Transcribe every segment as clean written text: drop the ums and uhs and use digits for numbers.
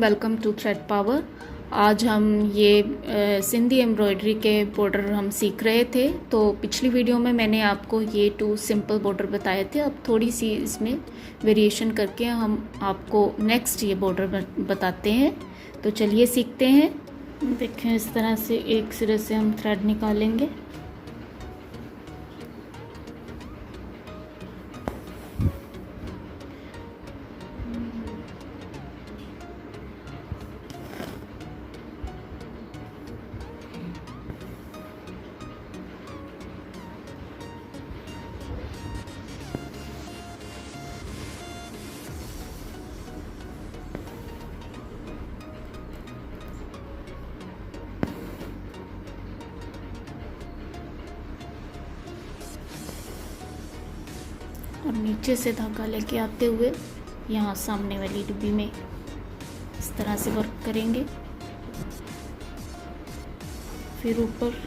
Welcome to thread power. आज हम ये सिंधी एम्ब्रॉयडरी के बॉर्डर हम सीख रहे थे। तो पिछली वीडियो में मैंने आपको ये 2 सिंपल बॉर्डर बताए थे। अब थोड़ी सी इसमें वेरिएशन करके हम आपको नेक्स्ट ये बॉर्डर बताते हैं। तो चलिए सीखते हैं। देखें, इस तरह से एक सिरे से हम थ्रेड निकालेंगे। और नीचे से धागा लेके आते हुए यहाँ सामने वाली डिब्बी में इस तरह से वर्क करेंगे। फिर ऊपर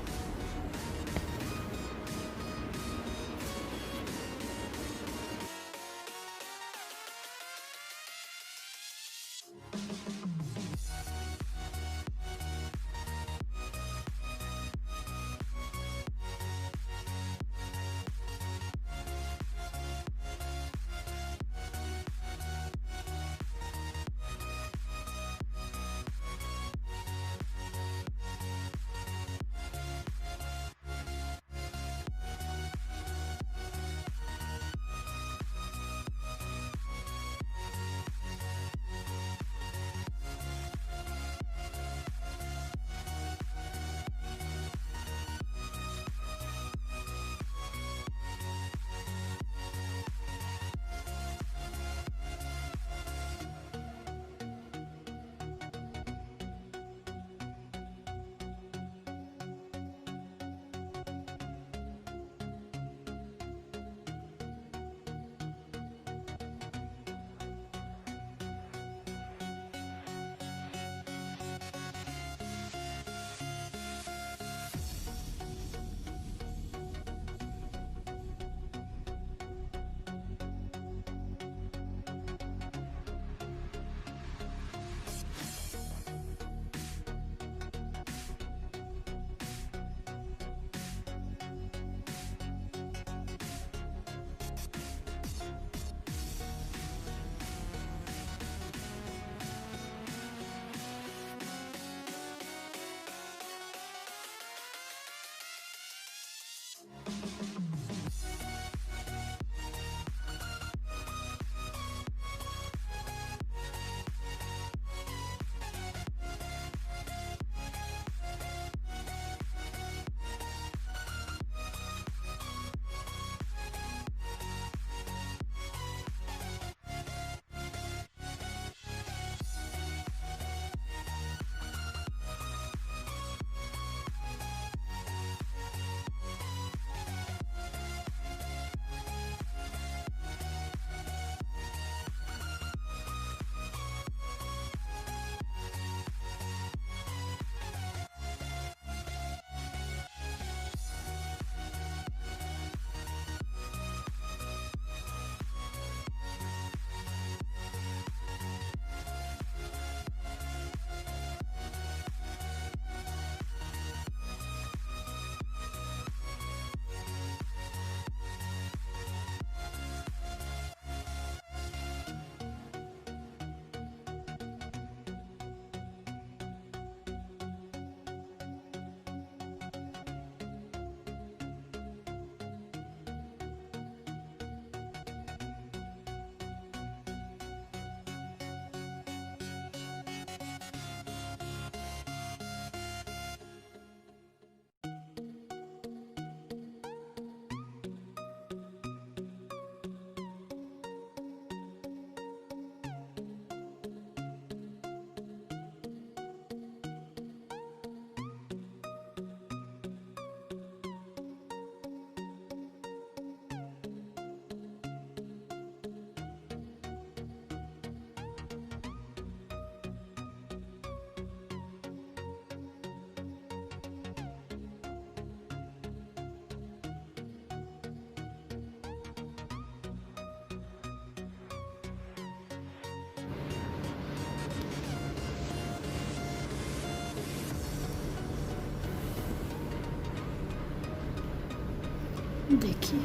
देखिए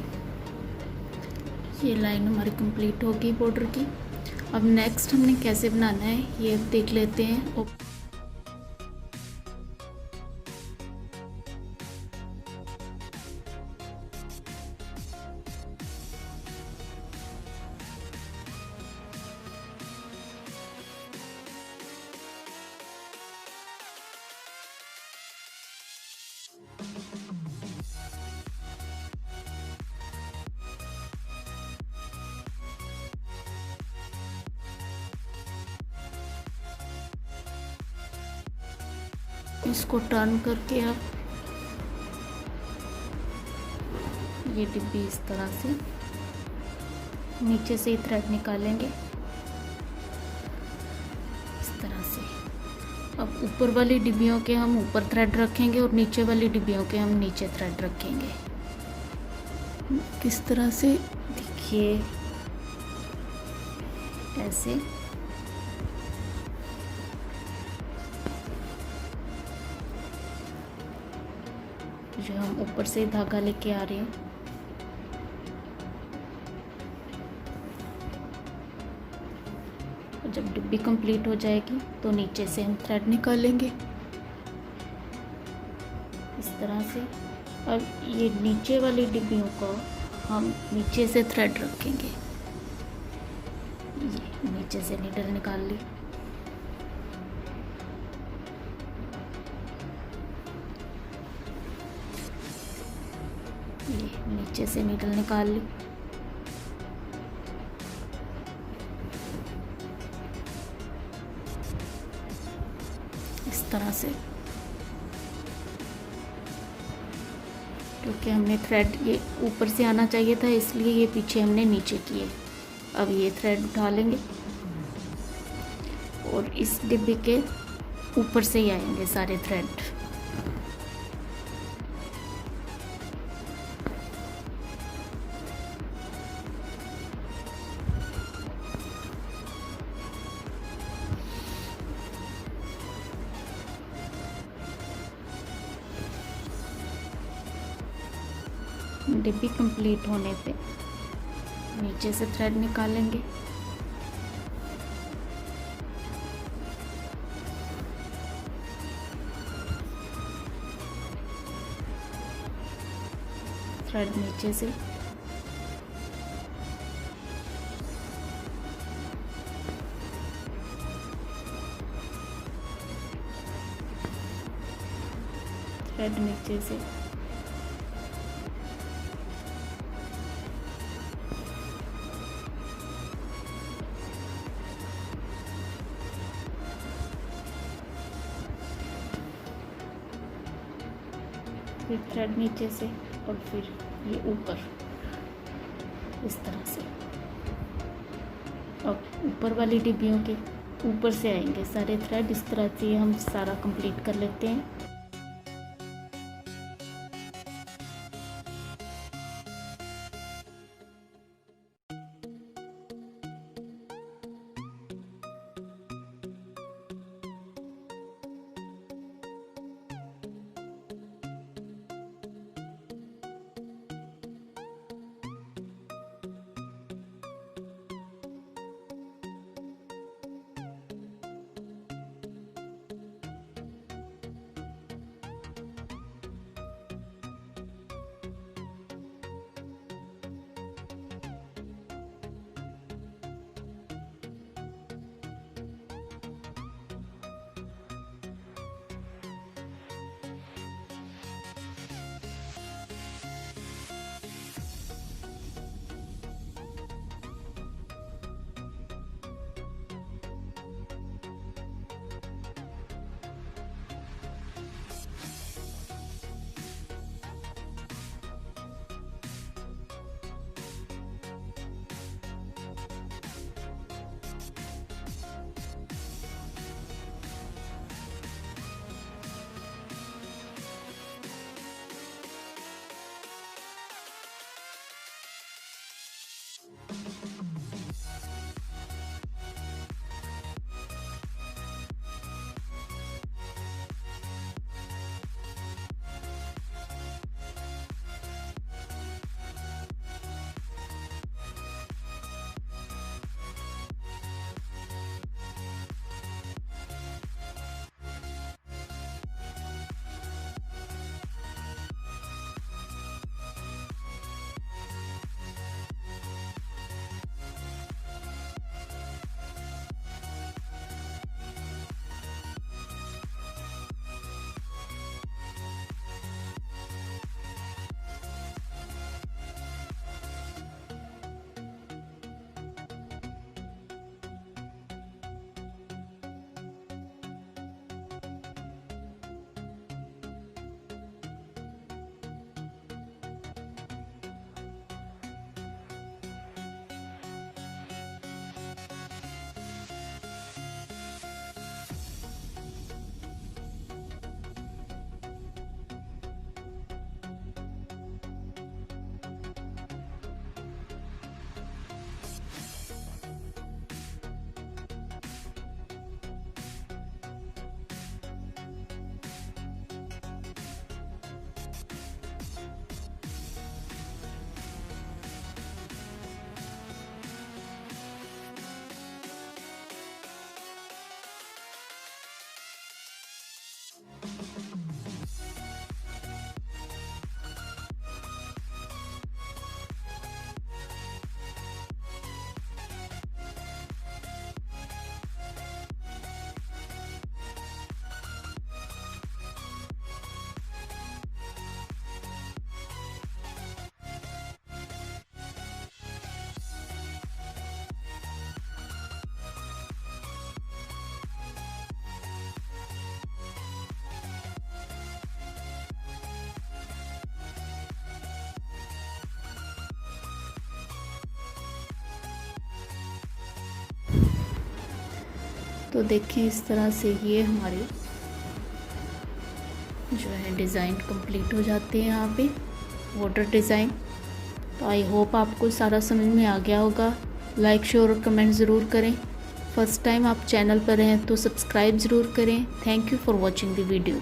ये लाइन हमारी कंप्लीट होगी बॉर्डर की। अब नेक्स्ट हमने कैसे बनाना है ये देख लेते हैं। इसको टर्न करके आप ये डिब्बी इस तरह से नीचे से ही थ्रेड निकालेंगे इस तरह से। अब ऊपर वाली डिब्बियों के हम ऊपर थ्रेड रखेंगे और नीचे वाली डिब्बियों के हम नीचे थ्रेड रखेंगे। किस तरह से देखिए ऐसे। जो हम ऊपर से धागा लेके आ रहे हैं और जब डिब्बी कंप्लीट हो जाएगी तो नीचे से हम थ्रेड निकालेंगे इस तरह से। और ये नीचे वाली डिब्बियों को हम नीचे से थ्रेड रखेंगे। ये नीचे से नीडल निकाल ली। ये नीचे से नीडल निकाल ली। इस तरह से, क्योंकि हमने थ्रेड ये ऊपर से आना चाहिए था इसलिए ये पीछे हमने नीचे किए। अब ये थ्रेड उठा लेंगे और इस डिब्बे के ऊपर से ही आएंगे सारे थ्रेड। डिब्बी कंप्लीट होने पे नीचे से थ्रेड निकालेंगे। थ्रेड नीचे से थ्रेड नीचे से फिर थ्रेड नीचे से और फिर ये ऊपर इस तरह से। अब ऊपर वाली डिब्बियों के ऊपर से आएंगे सारे थ्रेड। इस तरह से हम सारा कंप्लीट कर लेते हैं। तो देखें इस तरह से ये हमारे जो है डिज़ाइन कंप्लीट हो जाते हैं यहाँ पे बॉर्डर डिज़ाइन। तो आई होप आपको सारा समझ में आ गया होगा। लाइक शेयर और कमेंट ज़रूर करें। फर्स्ट टाइम आप चैनल पर हैं तो सब्सक्राइब ज़रूर करें। Thank you for watching the video.